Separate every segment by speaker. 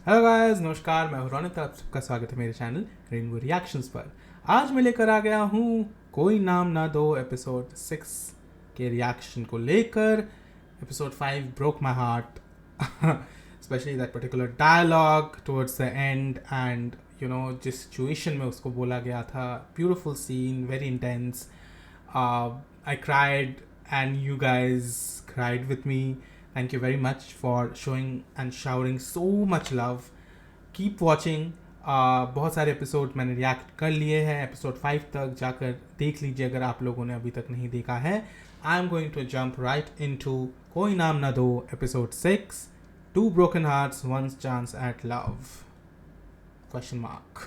Speaker 1: Hello guys, नमस्कार। मैं हूं रोनित, आप सबका स्वागत है मेरे चैनल रेनबो रिएक्शंस पर। आज मैं लेकर आ गया हूं कोई नाम ना दो एपिसोड 6 के रिएक्शन को लेकर। Episode 5 broke my heart, specially that particular dialogue towards the end and जिस सिचुएशन में उसको बोला गया था। Beautiful scene, very intense. I cried and you guys cried with me. Thank you very much for showing and showering so much love. Keep watching. बहुत सारे episode मैंने react कर लिए हैं. एपिसोड 5 तक जाकर देख लीजिए अगर आप लोगों ने अभी तक नहीं देखा है. I am going to jump right into कोई नाम ना दो episode 6, two broken hearts one chance at love question mark.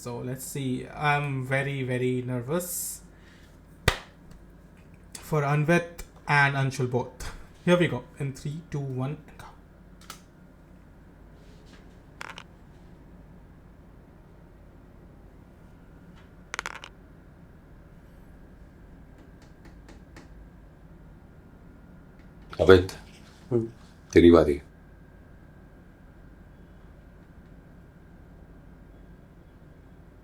Speaker 1: So let's see. I'm very nervous for Anvit and Anshul both. Here we go. In 3, 2, 1, go.
Speaker 2: Amit, तेरी बारी.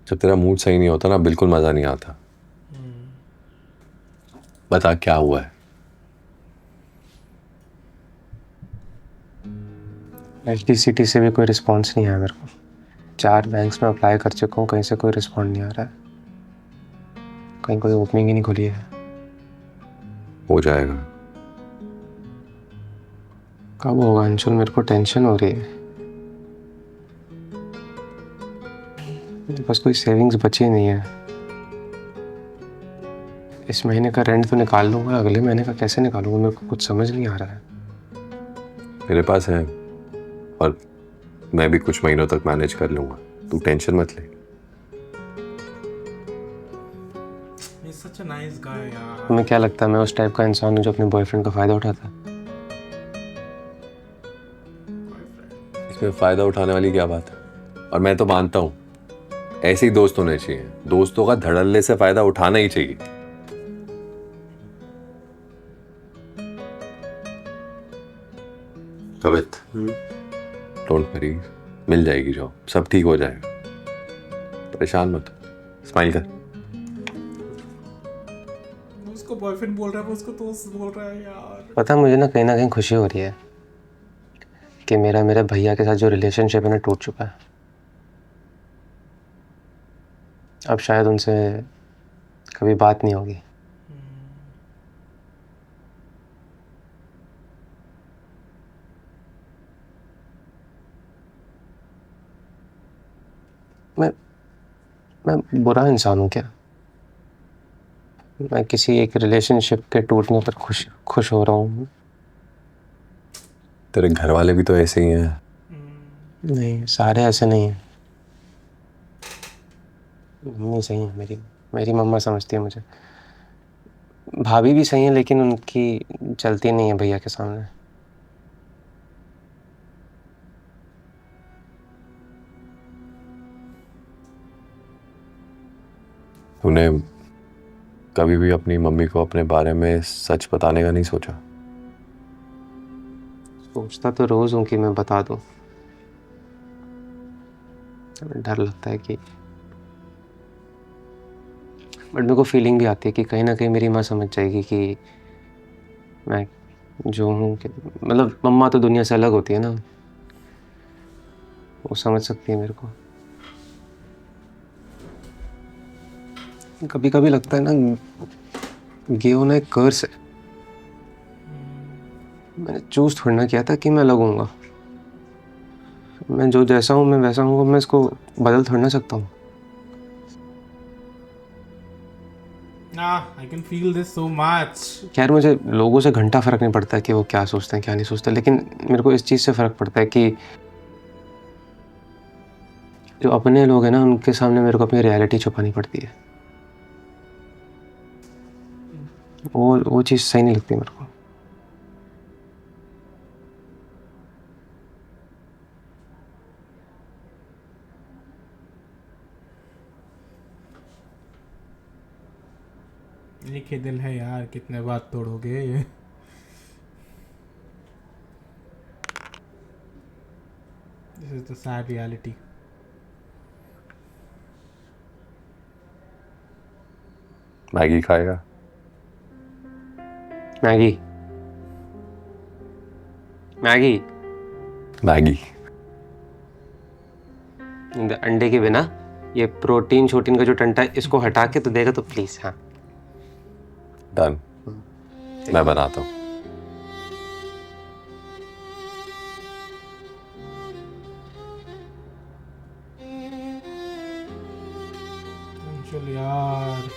Speaker 2: जब तेरा mood सही नहीं होता ना, बिल्कुल मजा नहीं आता. बता क्या हुआ है.
Speaker 3: एचडीसीटी से भी कोई रिस्पांस नहीं आया मेरे को. 4 बैंक्स में अप्लाई कर चुका हूँ, कहीं से कोई रिस्पॉन्ड नहीं आ रहा है. कहीं कोई ओपनिंग ही नहीं खुली है.
Speaker 2: हो जाएगा.
Speaker 3: कब होगा अंशुल? मेरे को टेंशन हो रही है. मेरे पास कोई सेविंग्स बची नहीं है. इस महीने का रेंट तो निकाल लूँगा, अगले महीने का कैसे निकालूंगा मेरे को कुछ समझ नहीं आ रहा है.
Speaker 2: मेरे पास है और मैं भी कुछ महीनों तक मैनेज कर लूंगा. तू टेंशन मत ले.
Speaker 1: He's such a nice guy, यार.
Speaker 3: तुम्हें क्या लगता है मैं उस टाइप का इंसान हूँ जो अपने बॉयफ्रेंड का फ़ायदा उठाता है?
Speaker 2: इसमें फायदा उठाने वाली क्या बात है. और मैं तो मानता हूँ ऐसे ही दोस्त होने चाहिए. दोस्तों का धड़ल्ले से फायदा उठाना ही चाहिए. अमित, डोंट वरी, मिल जाएगी जॉब. सब ठीक हो जाएगा. परेशान मत. स्माइल कर.
Speaker 1: उसको बॉयफ्रेंड बोल रहा है, वो उसको दोस्त बोल रहा है यार.
Speaker 3: पता है मुझे ना कहीं खुशी हो रही है कि मेरे भैया के साथ जो रिलेशनशिप है ना टूट चुका है. अब शायद उनसे कभी बात नहीं होगी. मैं बुरा इंसान हूँ क्या? मैं किसी एक रिलेशनशिप के टूटने पर खुश हो रहा हूँ.
Speaker 2: तेरे घर वाले भी तो ऐसे ही हैं.
Speaker 3: नहीं, सारे ऐसे नहीं हैं. मम्मी सही है मेरी मम्मा समझती है मुझे. भाभी भी सही है लेकिन उनकी चलती नहीं है भैया के सामने.
Speaker 2: तूने कभी भी अपनी मम्मी को अपने बारे में सच बताने का नहीं सोचा?
Speaker 3: सोचता तो रोज हूँ कि मैं बता दूँ. डर लगता है कि बट मेरे को फीलिंग भी आती है कि कहीं ना कहीं मेरी माँ समझ जाएगी कि मैं जो हूँ कि मतलब मम्मा तो दुनिया से अलग होती है ना, वो समझ सकती है मेरे को. कभी कभी लगता है ना ये होना एक कर्स है. मैंने चूज थोड़ी ना किया था कि मैं लगूंगा. मैं जो जैसा हूँ मैं वैसा हूँ. मैं इसको बदल थोड़ी ना सकता हूँ.
Speaker 1: I can feel this so much.
Speaker 3: खैर मुझे लोगों से घंटा फर्क नहीं पड़ता कि वो क्या सोचते हैं क्या नहीं सोचते, लेकिन मेरे को इस चीज़ से फर्क पड़ता है कि जो अपने लोग हैं ना उनके सामने मेरे को अपनी रियलिटी छुपानी पड़ती है. वो चीज़ सही नहीं लगती मेरे को.
Speaker 1: एक ही दिल है यार, कितने बात तोड़ोगे. This is the sad reality.
Speaker 2: Maggi खाएगा?
Speaker 3: Maggi Maggi
Speaker 2: Maggi.
Speaker 3: अंडे के बिना ये प्रोटीन शोटीन का जो टंटा है इसको हटा के तो देगा तो प्लीज। हाँ
Speaker 2: डन, मैं बनाता हूँ।
Speaker 1: अंशुल यार,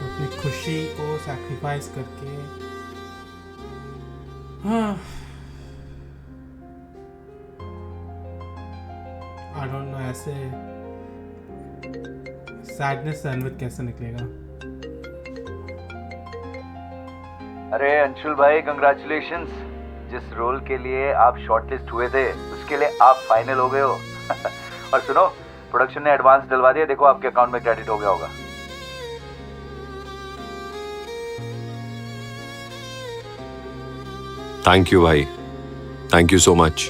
Speaker 1: अपनी खुशी को सैक्रिफाइस करके, हाँ, आई डोंट नो ऐसे सैडनेस से अनवित कैसे निकलेगा।
Speaker 4: अरे अंशुल भाई, कंग्रेचुलेशंस। जिस रोल के लिए आप शॉर्टलिस्ट हुए थे उसके लिए आप फाइनल हो गए हो। और सुनो, प्रोडक्शन ने एडवांस डलवा दिया, देखो आपके अकाउंट में क्रेडिट हो गया होगा।
Speaker 2: थैंक यू भाई, थैंक यू सो मच।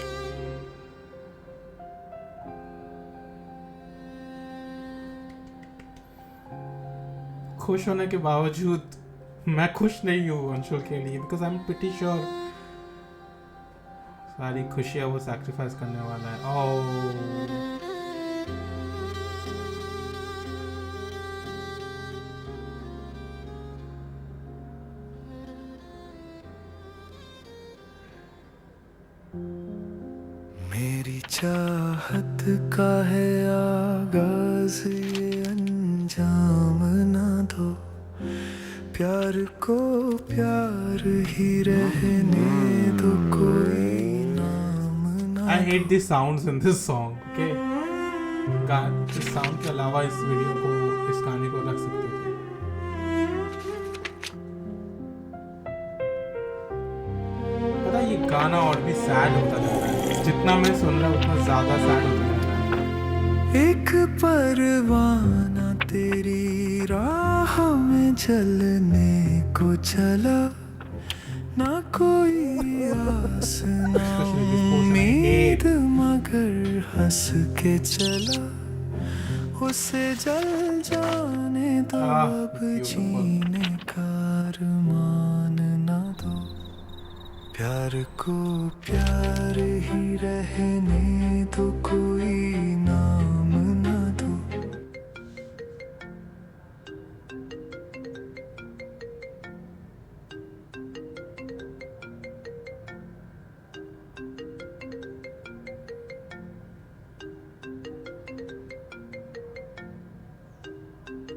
Speaker 1: खुश होने के बावजूद मैं खुश नहीं हूँ अंशुल के लिए, because I am pretty sure सारी खुशियाँ वो सैक्रिफाइस करने वाला है। ओह,
Speaker 5: मेरी चाहत का है आगाज, ये अंजाम ना दो। प्यार को प्यार ही रहने दो, कोई नाम ना
Speaker 1: I hate the sounds in this song. Okay, इस साउंड के अलावा इस वीडियो को, इस गाने को रख सकते थे। पता है, ये गाना और भी सैड होता जा रहा है, जितना मैं सुन रहा हूँ उतना ज्यादा सैड होता जा रहा है।
Speaker 5: एक परवाना तेरी राह में जलने को चला, ना कोई आस ना उम्मीद, मगर हंस के चला। उसे जल जाने दो, अब जीने का अरमान ना दो। प्यार को प्यार ही रहने दो, कोई नाम ना दो।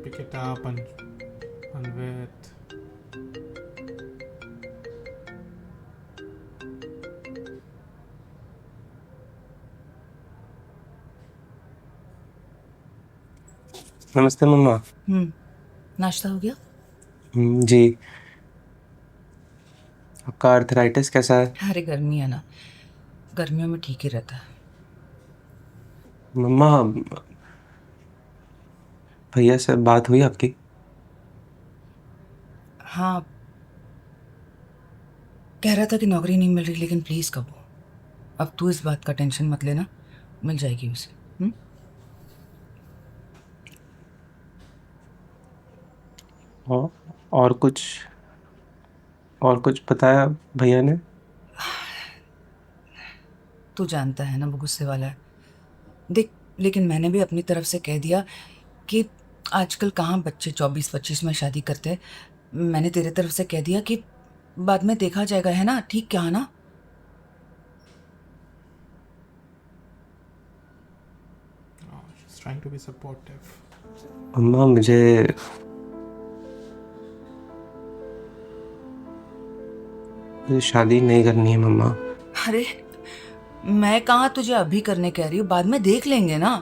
Speaker 1: Pick it up and Anvit.
Speaker 3: नमस्ते मम्मा।
Speaker 6: नाश्ता हो गया?
Speaker 3: जी। आपका आर्थराइटिस कैसा है?
Speaker 6: अरे गर्मी है ना, गर्मियों में ठीक ही रहता है।
Speaker 3: मम्मा, भैया से बात हुई आपकी?
Speaker 6: हाँ, कह रहा था कि नौकरी नहीं मिल रही, लेकिन प्लीज कबो, अब तू इस बात का टेंशन मत लेना, मिल जाएगी उसे।
Speaker 3: और कुछ बताया भैया ने?
Speaker 6: तू जानता है ना वो गुस्से वाला है। देख, लेकिन मैंने भी अपनी तरफ से कह दिया कि आजकल कहाँ बच्चे 24-25 में शादी करते हैं। मैंने तेरे तरफ से कह दिया कि बाद में देखा जाएगा, है ना? ठीक क्या है ना?
Speaker 1: trying to be supportive.
Speaker 3: मम्मा मुझे शादी नहीं करनी है मम्मा।
Speaker 6: अरे मैं कहाँ तुझे अभी करने कह रही हूँ, बाद में देख लेंगे ना।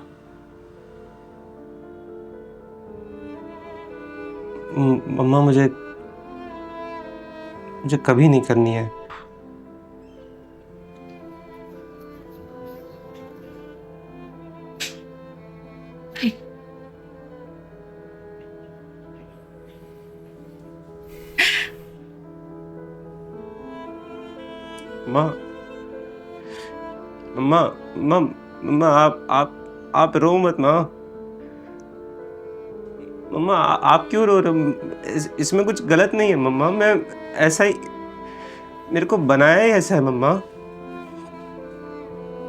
Speaker 3: मम्मा मुझे कभी नहीं करनी है। माँ मम्मा मम्मा मम्मा आप रो मत माँ। मम्मा आप क्यों रो रहे हो? इसमें कुछ गलत नहीं है मम्मा। मैं ऐसा ही, मेरे को बनाया ही ऐसा है मम्मा।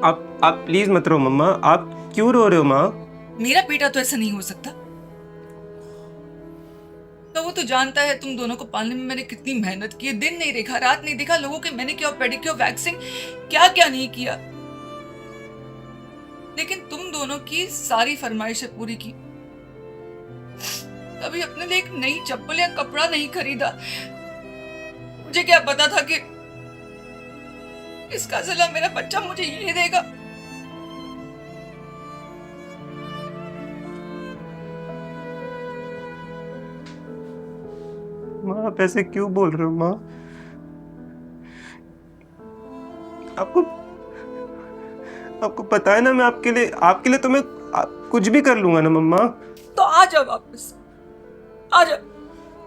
Speaker 3: आप प्लीज मत रो मम्मा। आप क्यों रो रहे हो माँ?
Speaker 6: मेरा बेटा तो ऐसा नहीं हो सकता। तो वो तो जानता है तुम दोनों को पालने में मैंने कितनी मेहनत की है, दिन नहीं देखा, रात नहीं देखा, लोगों के मैनिक्योर पेडिक्योर वैक्सिंग क्या क्या नहीं किया, लेकिन तुम दोनों की सारी फरमाइशें पूरी की। कभी अपने लिए एक नई चप्पल या कपड़ा नहीं खरीदा। मुझे क्या पता था कि इसका सिला मेरा बच्चा मुझे ये देगा।
Speaker 3: माँ आप ऐसे क्यों बोल रहे हो माँ? आपको पता है ना, मैं आपके लिए तो मैं कुछ भी कर लूंगा ना मम्मा।
Speaker 6: तो आ जा वापस, आ जा,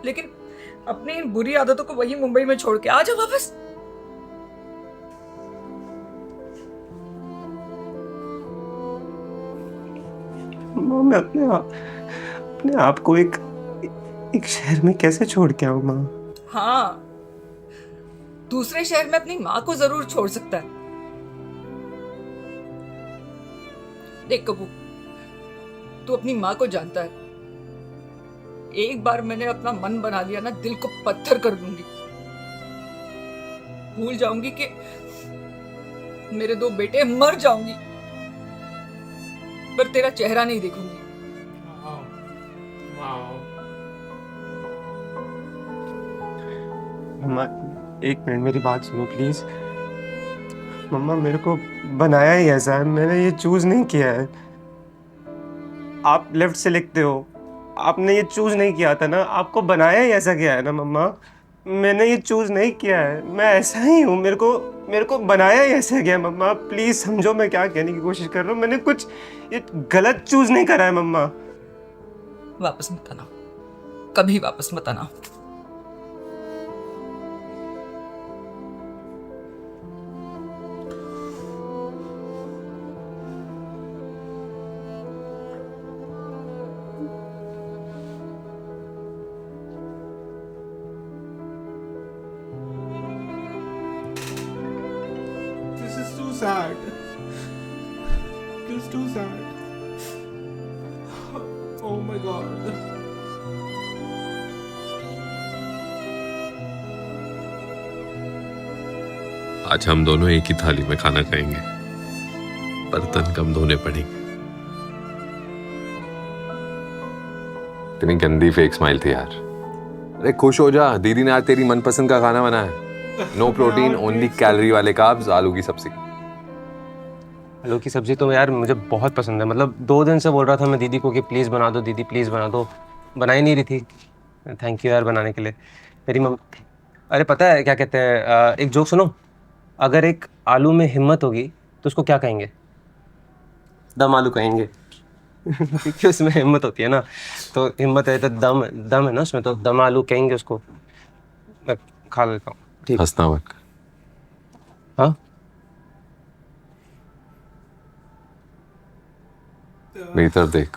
Speaker 6: लेकिन अपनी इन बुरी आदतों को वही मुंबई में छोड़ के आ जा वापस।
Speaker 3: माँ मैं अपने आप को एक शहर में कैसे छोड़ के आऊँ माँ?
Speaker 6: हाँ, दूसरे शहर में अपनी माँ को जरूर छोड़ सकता है। देख कबू, तू अपनी माँ को जानता है, एक बार मैंने अपना मन बना लिया ना, दिल को पत्थर कर दूंगी। भूल जाऊंगी कि मेरे 2 बेटे, मर जाऊंगी, पर तेरा चेहरा नहीं देखूंगी।
Speaker 3: मम्मा एक मिनट मेरी बात सुनो प्लीज। मम्मा मेरे को बनाया ही ऐसा है, मैंने ये चूज नहीं किया है। आप लेफ्ट से लिखते हो, आपने ये चूज नहीं किया था ना, आपको बनाया ही ऐसा किया है ना मम्मा। मैंने ये चूज नहीं किया है, मैं ऐसा ही हूँ। मेरे को बनाया ही ऐसा गया है मम्मा। प्लीज समझो मैं क्या कहने की कोशिश कर रहा हूँ। मैंने कुछ ये गलत चूज नहीं करा है मम्मा।
Speaker 6: वापस मत आना, कभी वापस मत आना।
Speaker 1: This is too sad. This is too sad. Oh my god.
Speaker 2: आज हम दोनों एक ही थाली में खाना खाएंगे, बर्तन कम धोने पड़ेंगे। इतनी गंदी फेक स्माइल थी यार। अरे खुश हो जा, दीदी ने आज तेरी मनपसंद का खाना बनाया है। नो प्रोटीन, ओनली कैलोरी वाले कार्ब्स, आलू की सब्जी।
Speaker 3: आलू की सब्जी तो यार मुझे बहुत पसंद है। मतलब 2 दिन से बोल रहा था मैं दीदी को कि प्लीज़ बना दो दीदी, प्लीज़ बना दो। बना ही नहीं रही थी। थैंक यू यार बनाने के लिए। मेरी मम अरे पता है क्या कहते हैं, एक जोक सुनो। अगर एक आलू में हिम्मत होगी तो उसको क्या कहेंगे? दम आलू कहेंगे। क्योंकि उसमें हिम्मत होती है ना, तो हिम्मत है तो दम है ना उसमें, तो दम आलू कहेंगे उसको। मैं खा लेता हूँ। ठीक।
Speaker 2: हंसना मत।
Speaker 3: हाँ
Speaker 2: मेरी तरफ देख।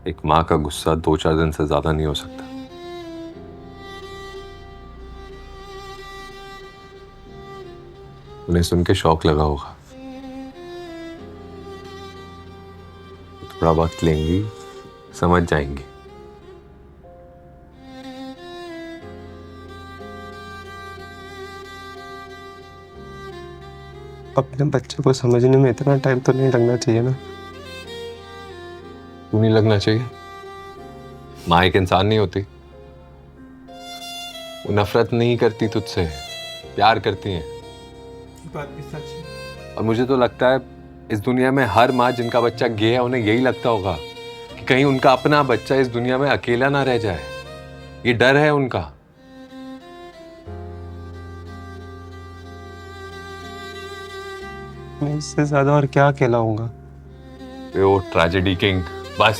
Speaker 2: एक माँ का गुस्सा 2-4 दिन से ज्यादा नहीं हो सकता। उन्हें सुन के शौक लगा होगा। थोड़ा वक्त लेंगी, समझ जाएंगी।
Speaker 3: अपने बच्चे को समझने में इतना टाइम तो नहीं लगना चाहिए ना।
Speaker 2: क्यों नहीं लगना चाहिए? माँ एक इंसान नहीं होती। वो नफरत नहीं करती तुझसे, प्यार करती है।
Speaker 1: ये बात भी सच है।
Speaker 2: और मुझे तो लगता है इस दुनिया में हर माँ जिनका बच्चा गे है उन्हें यही लगता होगा कि कहीं उनका अपना बच्चा इस दुनिया में अकेला ना रह जाए। ये डर है उनका।
Speaker 3: मैं इससे ज्यादा और क्या कहलाऊंगा?
Speaker 2: वो ट्रेजेडी किंग, बस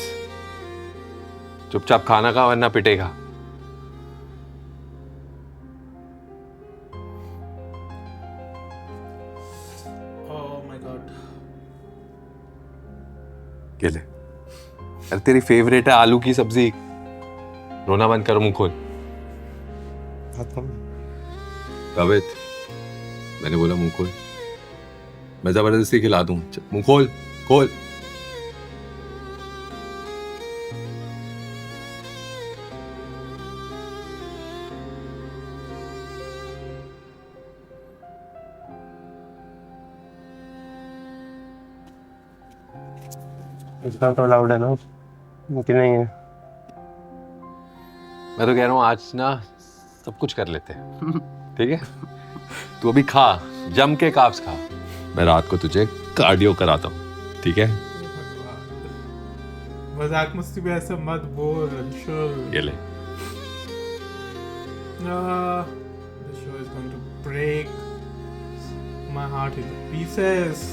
Speaker 2: चुपचाप खाना खा वरना पिटेगा।
Speaker 1: Oh my God.
Speaker 2: ये ले। अरे तेरी फेवरेट है आलू की सब्जी। रोना बंद करो, मुंह खोल। कवित, मैंने बोला मुंह खोल। मैं जबरदस्ती खिला दूं? मुंह खोल, खोल।
Speaker 3: इतना तो अलाउड है ना कि नहीं है?
Speaker 2: मैं तो कह रहा हूँ आज ना सब कुछ कर लेते हैं, ठीक है? तू अभी खा, जम के कार्ब्स खा। मैं रात को तुझे कार्डियो कराता हूँ, ठीक है?
Speaker 1: मजाक मस्ती भी ऐसे मत बोल अंशुल।
Speaker 2: ये ले।
Speaker 1: The show is going to break my heart into pieces.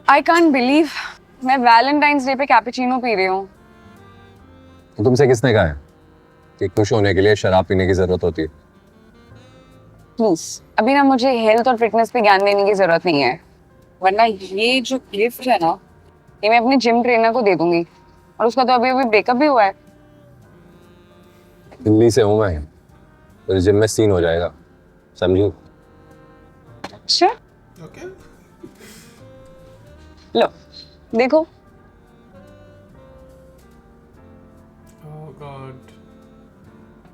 Speaker 7: I can't believe मैं वैलेंटाइंस डे पे कैपेचिनो पी रही हूँ।
Speaker 2: तो तुमसे किसने कहा है कि खुश होने के लिए शराब पीने की जरूरत होती है?
Speaker 7: प्लीज अभी ना मुझे हेल्थ और फिटनेस पे ज्ञान देने की जरूरत नहीं है, वरना ये जो गिफ्ट है ना ये मैं अपने जिम ट्रेनर को दे दूंगी, और उसका तो अभी अभी ब्रेकअप भी हुआ है।
Speaker 2: दिल्ली से हूँ मैं, तो जिम में सीन हो जाएगा, समझी?
Speaker 7: अच्छा
Speaker 1: Okay.
Speaker 7: लो देखो।
Speaker 1: Oh God.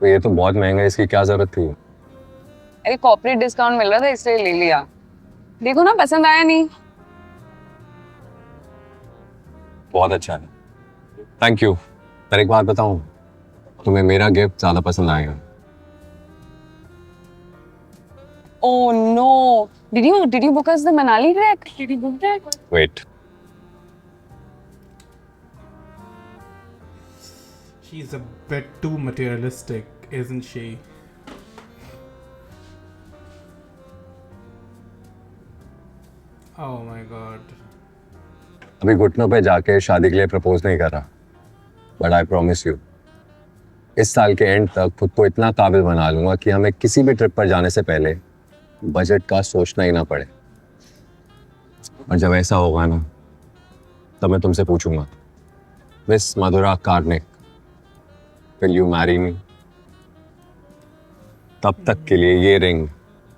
Speaker 2: तो ये तो बहुत महंगा है, इसकी क्या जरूरत थी?
Speaker 7: अरे कॉर्पोरेट डिस्काउंट मिल रहा था इसलिए ले लिया। देखो ना पसंद आया नहीं?
Speaker 2: बहुत अच्छा है, थैंक यू। पर एक बात बताऊं, तुम्हें मेरा गिफ्ट ज्यादा पसंद आएगा।
Speaker 7: Oh no! Did you book us the Manali trek? Did you book that?
Speaker 2: Wait,
Speaker 1: She's a bit too materialistic, isn't she? Oh my God.
Speaker 2: अभी घुटनों पे जाके शादी के लिए प्रपोज नहीं कर रहा, बट आई प्रॉमिस यू इस साल के एंड तक खुद को इतना काबिल बना लूंगा कि हमें किसी भी ट्रिप पर जाने से पहले बजट का सोचना ही ना पड़े। और जब ऐसा होगा ना तब मैं तुमसे पूछूंगा, miss Mathura Karnik, will you marry me? तब तक के लिए ये रिंग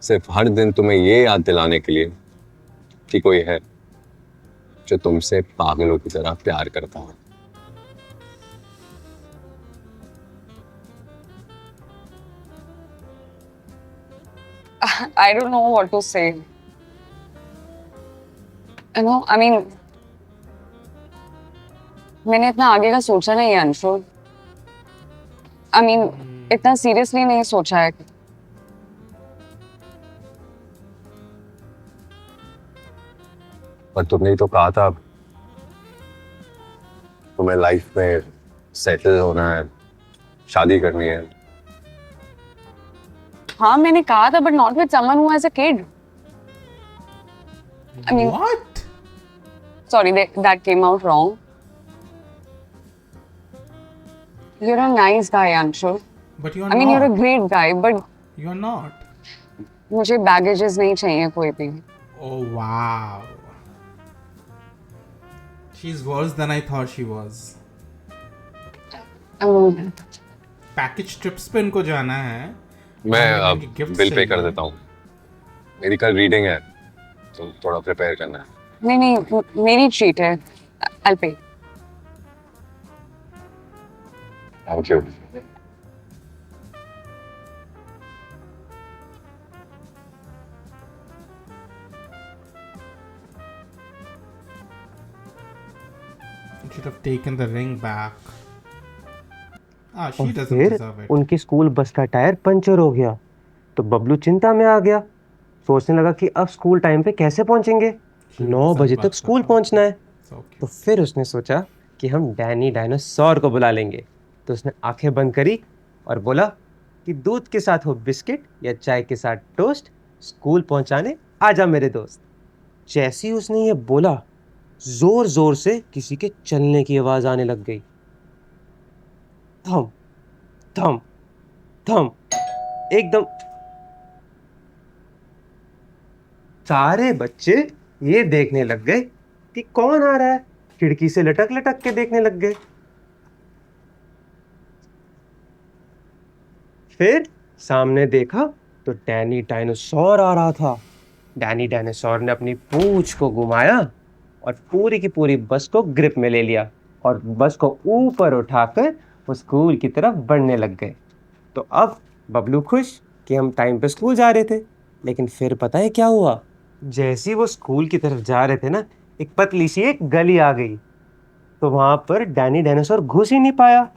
Speaker 2: सिर्फ हर दिन तुम्हें ये याद दिलाने के लिए कि कोई है जो तुमसे पागलों की तरह प्यार करता है।
Speaker 7: I don't know what to say. You know, I mean, मैंने इतना आगे का सोचा नहीं है अंशुल। I mean, इतना सीरियसली नहीं सोचा है।
Speaker 2: पर तुमने ही तो कहा था तुम्हें लाइफ में सेटल होना है, शादी करनी है।
Speaker 7: हाँ मैंने कहा था, but not with someone who has a kid. I mean,
Speaker 1: What?
Speaker 7: Sorry, that came out wrong. You're a nice guy, Anshul.
Speaker 1: But you're
Speaker 7: I mean, you're a
Speaker 1: not.
Speaker 7: great guy, but
Speaker 1: You're not.
Speaker 7: मुझे baggages नहीं चाहिए कोई भी.
Speaker 1: Oh wow. She's worse than I thought she was. Package trips पे इनको जाना है.
Speaker 2: मैं अब
Speaker 1: गिफ्ट
Speaker 2: बिल पे कर देता हूँ. मेरी कल रीडिंग है, तो थोड़ा प्रिपेयर करना है.
Speaker 7: नहीं, मेरी ट्रीट है. I'll pay.
Speaker 2: Thank you.
Speaker 1: You should have taken the ring back. Ah, she
Speaker 3: और
Speaker 1: doesn't
Speaker 3: फिर
Speaker 1: deserve it.
Speaker 3: उनकी स्कूल बस का टायर पंचर हो गया तो बबलू चिंता में आ गया. सोचने लगा कि अब स्कूल टाइम पे कैसे पहुंचेंगे. 9 बजे तक स्कूल पहुंचना है.
Speaker 1: So
Speaker 3: तो
Speaker 1: cute.
Speaker 3: फिर उसने सोचा कि हम डैनी डायनासोर को बुला लेंगे. तो उसने आंखें बंद करी और बोला कि दूध के साथ हो बिस्किट या चाय के साथ टोस्ट, स्कूल पहुंचाने आजा मेरे दोस्त. जैसे ही उसने ये बोला, जोर जोर से किसी के चलने की आवाज आने लग गई. थम थम थम, एकदम. सारे बच्चे ये देखने लग गए कि कौन आ रहा है. खिड़की से लटक लटक के देखने लग गए. फिर सामने देखा तो डैनी डायनासोर आ रहा था. डैनी डायनासोर ने अपनी पूंछ को घुमाया और पूरी की पूरी बस को ग्रिप में ले लिया और बस को ऊपर उठाकर वो स्कूल की तरफ बढ़ने लग गए. तो अब बबलू खुश कि हम टाइम पे स्कूल जा रहे थे. लेकिन फिर पता है क्या हुआ. जैसे ही वो स्कूल की तरफ जा रहे थे ना, एक पतली सी एक गली आ गई. तो वहां पर डैनी डायनासोर घुस ही नहीं पाया.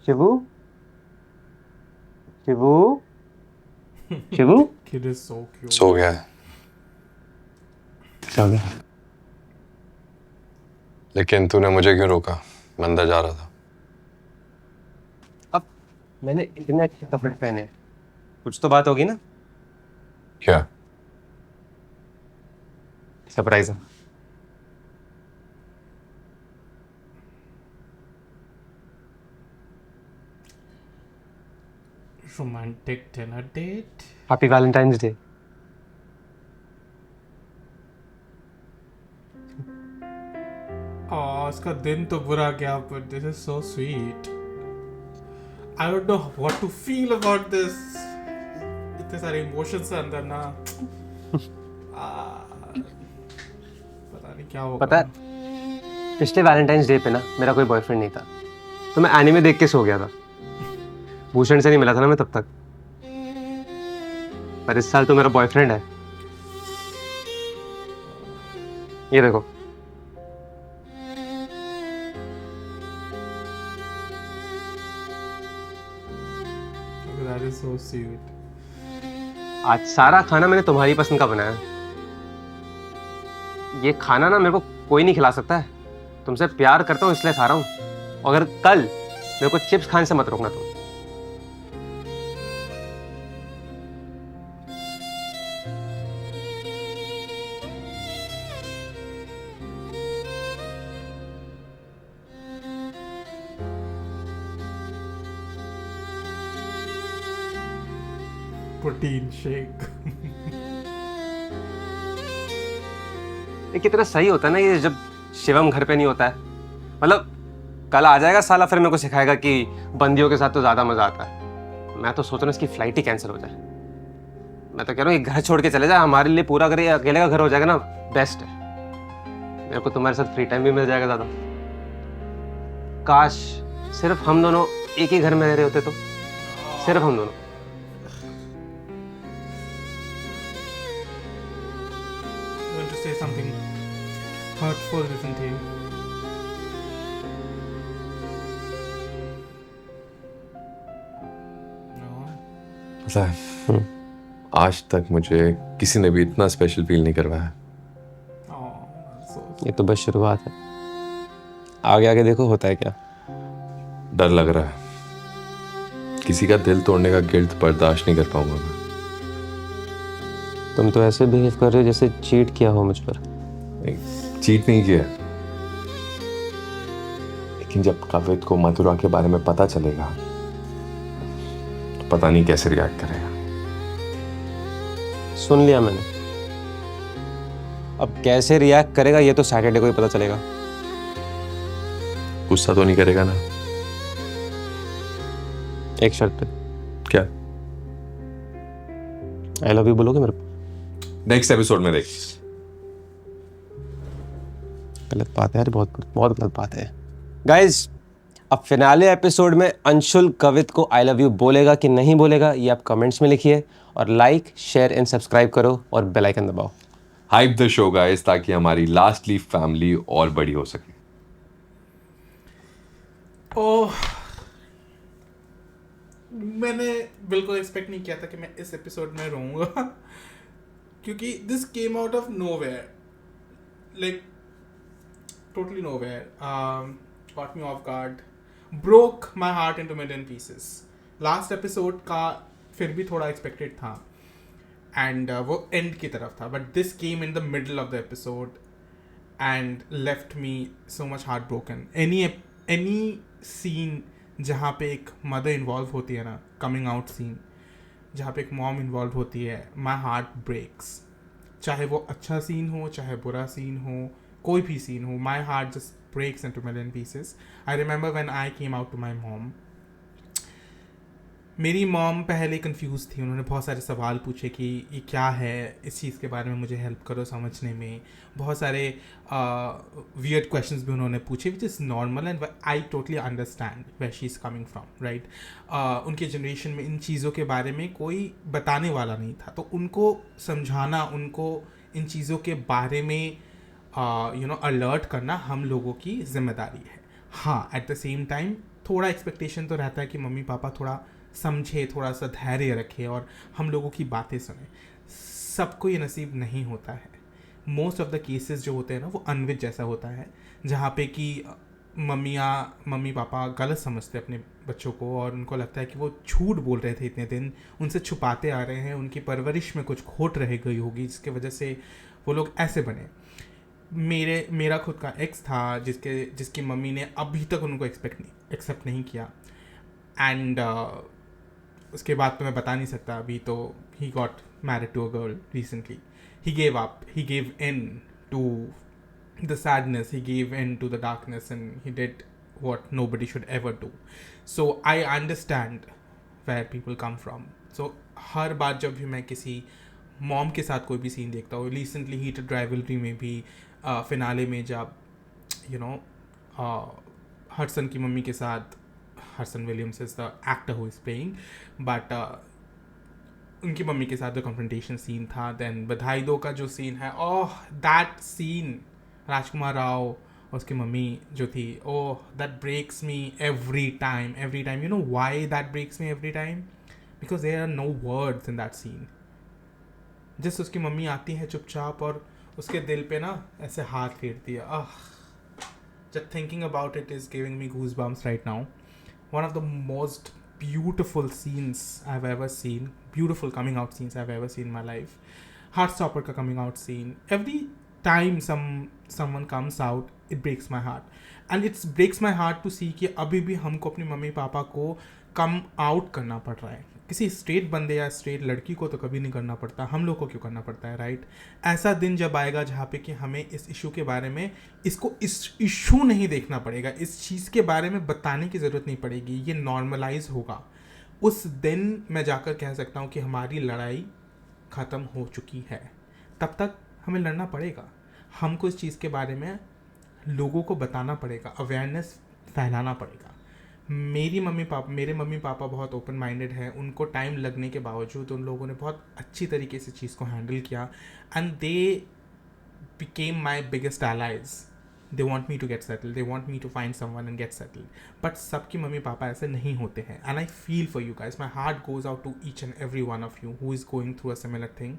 Speaker 3: Shibu Shibu Shibu
Speaker 1: Kid is so cute.
Speaker 2: सो गया है.
Speaker 3: क्या हो गया?
Speaker 2: लेकिन तूने मुझे क्यों रोका? मैं अंदर जा रहा था.
Speaker 3: अब मैंने इतने अच्छे कपड़े पहने हैं. कुछ तो बात होगी ना.
Speaker 2: क्या?
Speaker 3: सरप्राइज है.
Speaker 1: Romantic dinner date.
Speaker 3: Happy Valentine's day.
Speaker 1: Oh, इसका दिन तो बुरा गया, but this is so sweet. I don't know what to feel about this. इतने सारे इमोशंस है अंदर ना. पता नहीं क्या होगा.
Speaker 3: पता है पिछले वैलेंटाइंस डे पे ना मेरा कोई बॉयफ्रेंड नहीं था. तो मैं एनीमे देख के सो गया था. भूषण से नहीं मिला था ना मैं तब तक. पर इस साल तो मेरा बॉयफ्रेंड है. ये देखो.
Speaker 1: That is so sweet.
Speaker 3: आज सारा खाना मैंने तुम्हारी पसंद का बनाया. ये खाना ना मेरे को कोई नहीं खिला सकता है. तुमसे प्यार करता हूँ इसलिए खा रहा हूँ. अगर कल मेरे को चिप्स खाने से मत रोकना तुम.
Speaker 1: Protein shake.
Speaker 3: ये कितना सही होता है ना ये जब शिवम घर पे नहीं होता है. मतलब कल आ जाएगा साला, फिर मेरे को सिखाएगा कि बंदियों के साथ तो ज्यादा मजा आता है. मैं तो सोच रहा हूँ इसकी फ्लाइट ही कैंसिल हो जाए. मैं तो कह रहा हूँ ये घर छोड़ के चले जाए. हमारे लिए पूरा अगर ये अकेले का घर हो जाएगा ना, बेस्ट है. मेरे को तुम्हारे साथ फ्री टाइम भी मिल जाएगा ज्यादा. काश सिर्फ हम दोनों एक ही घर में रह रहे होते तो. सिर्फ हम दोनों.
Speaker 1: Going to say something hurtful, isn't he? No.
Speaker 2: पता है, आज तक मुझे किसी ने भी इतना स्पेशल फील नहीं करवाया.
Speaker 1: Oh, so
Speaker 3: ये तो बस शुरुआत है. आगे आगे देखो होता है क्या.
Speaker 2: डर लग रहा है. किसी का दिल तोड़ने का गिल्ट बर्दाश्त नहीं कर पाऊंगा मैं.
Speaker 3: तुम तो ऐसे बिहेव कर रहे हो जैसे चीट किया हो मुझ पर.
Speaker 8: नहीं, चीट नहीं किया, लेकिन जब कवित को मधुरा के बारे में पता चलेगा तो पता नहीं कैसे रिएक्ट करेगा।
Speaker 3: सुन लिया मैंने, अब कैसे रिएक्ट करेगा ये तो सैटरडे को ही पता चलेगा।
Speaker 8: गुस्सा तो नहीं करेगा ना?
Speaker 3: एक शर्त पे।
Speaker 8: क्या?
Speaker 3: आई लव यू बोलोगे मेरे को?
Speaker 8: नेक्स्ट एपिसोड में देख।
Speaker 3: गलत बात है यार, बहुत बहुत गलत बात है गाइज। अब फिनाले एपिसोड में अंशुल कवित को आई लव यू बोलेगा कि नहीं बोलेगा, ये आप कमेंट्स में लिखिए और लाइक शेयर एंड सब्सक्राइब करो और बेल आइकन दबाओ।
Speaker 8: हाइप द शो गाइस, ताकि हमारी लास्ट लीफ फैमिली और बड़ी हो सके।
Speaker 1: ओह, मैंने बिल्कुल एक्सपेक्ट नहीं किया था कि मैं इस एपिसोड में रहूँगा क्योंकि this came out of nowhere, like totally nowhere, caught me off guard, broke my heart into million pieces. Last episode का फिर भी थोड़ा एक्सपेक्टेड था एंड वो एंड की तरफ था, but this came in the middle of the episode and left me so much heart broken. Any scene जहाँ पे एक मदर इन्वॉल्व होती है ना, कमिंग आउट सीन जहाँ पे एक मॉम इन्वॉल्व होती है, माई हार्ट ब्रेक्स। चाहे वो अच्छा सीन हो, चाहे बुरा सीन हो, कोई भी सीन हो, my heart just breaks into million pieces. I remember when I came out to my mom. मेरी मॉम पहले कंफ्यूज थी, उन्होंने बहुत सारे सवाल पूछे कि ये क्या है, इस चीज़ के बारे में मुझे हेल्प करो समझने में। बहुत सारे वियर्ड क्वेश्चंस भी उन्होंने पूछे, which is normal and I totally understand where she is coming from, right. उनके जनरेशन में इन चीज़ों के बारे में कोई बताने वाला नहीं था, तो उनको समझाना, उनको इन चीज़ों के बारे में अलर्ट करना हम लोगों की जिम्मेदारी है। हाँ, एट द सेम टाइम थोड़ा एक्सपेक्टेशन तो रहता है कि मम्मी पापा थोड़ा समझे, थोड़ा सा धैर्य रखे और हम लोगों की बातें सुने। सबको ये नसीब नहीं होता है। मोस्ट ऑफ द केसेस जो होते हैं ना, वो अनविद जैसा होता है, जहाँ पे कि मम्मी पापा गलत समझते हैं अपने बच्चों को और उनको लगता है कि वो झूठ बोल रहे थे इतने दिन, उनसे छुपाते आ रहे हैं, उनकी परवरिश में कुछ खोट रह गई होगी जिसकी वजह से वो लोग ऐसे बने। मेरा खुद का एक्स था जिसकी मम्मी ने अभी तक उनको एक्सेप्ट नहीं किया एंड उसके बाद तो मैं बता नहीं सकता अभी। तो he got married to a girl recently, he gave up, he gave in to the sadness, he gave in to the darkness and he did what nobody should ever do. So I understand where people come from. So हर बार जब भी मैं किसी mom के साथ कोई भी सीन देखता हूँ, रिसेंटली हीटेड राइवलरी में भी फिनाले में जब हडसन की मम्मी के साथ, Hudson Williams is the actor who is playing, but उनकी मम्मी के साथ जो कन्फ्रंटेशन सीन था, देन बधाई दो का जो सीन है, oh that scene, Rajkumar Rao और उसकी मम्मी जो थी, oh that breaks me every time. You know why that breaks me every time? Because there are no words in that scene. जिस उसकी मम्मी आती है चुपचाप और उसके दिल पे ना ऐसे हाथ फेरती है। Just thinking about it is giving me goose bumps right now. One of the most beautiful scenes I have ever seen, beautiful coming out scenes I have ever seen my life. Heart stopper का coming out scene, every time someone comes out it breaks my heart and it's breaks my heart to see कि अभी भी हमको अपनी mummy papa को come out करना पड़ रहा है। किसी स्ट्रेट बंदे या स्ट्रेट लड़की को तो कभी नहीं करना पड़ता, हम लोग को क्यों करना पड़ता है, राइट? ऐसा दिन जब आएगा जहाँ पे कि हमें इस इशू के बारे में, इसको इस इशू नहीं देखना पड़ेगा, इस चीज़ के बारे में बताने की ज़रूरत नहीं पड़ेगी, ये नॉर्मलाइज होगा। उस दिन मैं जाकर कह सकता हूँ कि हमारी लड़ाई ख़त्म हो चुकी है। तब तक हमें लड़ना पड़ेगा, हमको इस चीज़ के बारे में लोगों को बताना पड़ेगा, अवेयरनेस फैलाना पड़ेगा। मेरे मम्मी पापा बहुत ओपन माइंडेड हैं, उनको टाइम लगने के बावजूद उन लोगों ने बहुत अच्छी तरीके से चीज़ को हैंडल किया and they became my biggest allies. They want me to get settled, they want me to find someone and get settled. But सबकी मम्मी पापा ऐसे नहीं होते हैं and I feel for you guys. My heart goes out to each and every one of you who is going through a similar thing.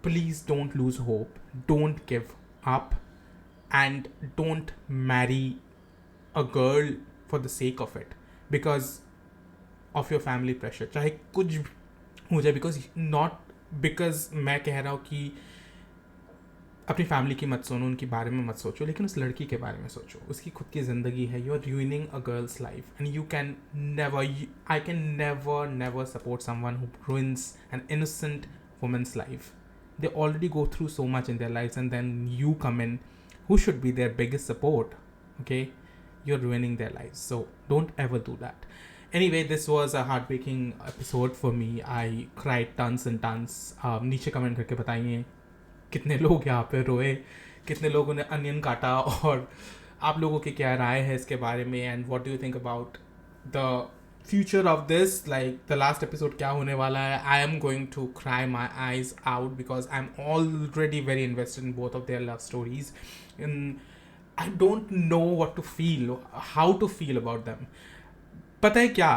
Speaker 1: Please don't lose hope, don't give up and don't marry a girl for the sake of it because of your family pressure. चाहे कुछ भी हो जाए, because not because मैं कह रहा हूँ कि अपनी फैमिली की मत सुनो, उनके बारे में मत सोचो, लेकिन उस लड़की के बारे में सोचो। उसकी खुद की ज़िंदगी है। You are ruining a girl's life and you can never, I can never support someone who ruins an innocent woman's life. They already go through so much in their lives and then you come in, who should be their biggest support, okay? You're ruining their lives, so don't ever do that. Anyway, this was a heartbreaking episode for me. I cried tons and tons. नीचे comment करके बताइए कितने लोग यहाँ पे रोए, कितने लोगों ने अनियन काटा, और आप लोगों की क्या राय है इसके बारे में, and what do you think about the future of this, like the last episode क्या होने वाला है. I am going to cry my eyes out because I am already very invested in both of their love stories. I don't know what to feel, how to feel about them. पता है क्या,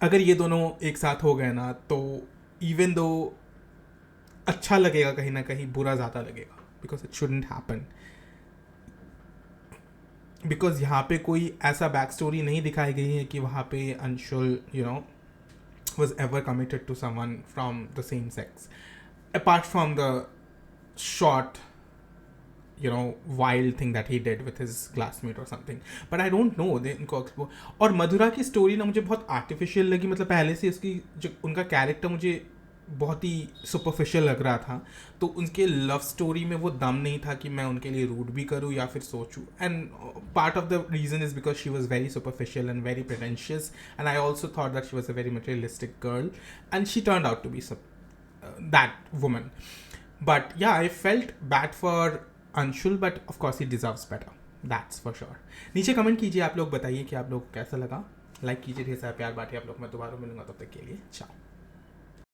Speaker 1: अगर ये दोनों एक साथ हो गए ना तो इवन दो अच्छा लगेगा, कहीं ना कहीं बुरा ज़्यादा लगेगा, because it shouldn't happen. Because यहाँ पे कोई ऐसा बैक स्टोरी नहीं दिखाई गई है कि वहाँ पे Anshul was ever committed to someone from the same sex, apart from the short wild thing that he did with his classmate or something. But I don't know, they इनको explore. और मधुरा की स्टोरी ना मुझे बहुत आर्टिफिशियल लगी. मतलब पहले से उसकी जो उनका कैरेक्टर मुझे बहुत ही सुपरफिशियल लग रहा था, तो उनके लव स्टोरी में वो दम नहीं था कि मैं उनके लिए रूट भी करूँ या फिर सोचूं. And part of the reason is because she was very superficial and very pretentious, and I also thought that she was a very materialistic girl, and she turned out to be that woman. But yeah, I felt bad for Anshul, but of course he deserves better, that's for sure. नीचे comment कीजिए, आप लोग बताइए कि आप लोग कैसा लगा. लाइक कीजिए, ढेर सारा प्यार बांटिए आप लोग. मैं दोबारा मिलूंगा, तब तक के लिए चाओ.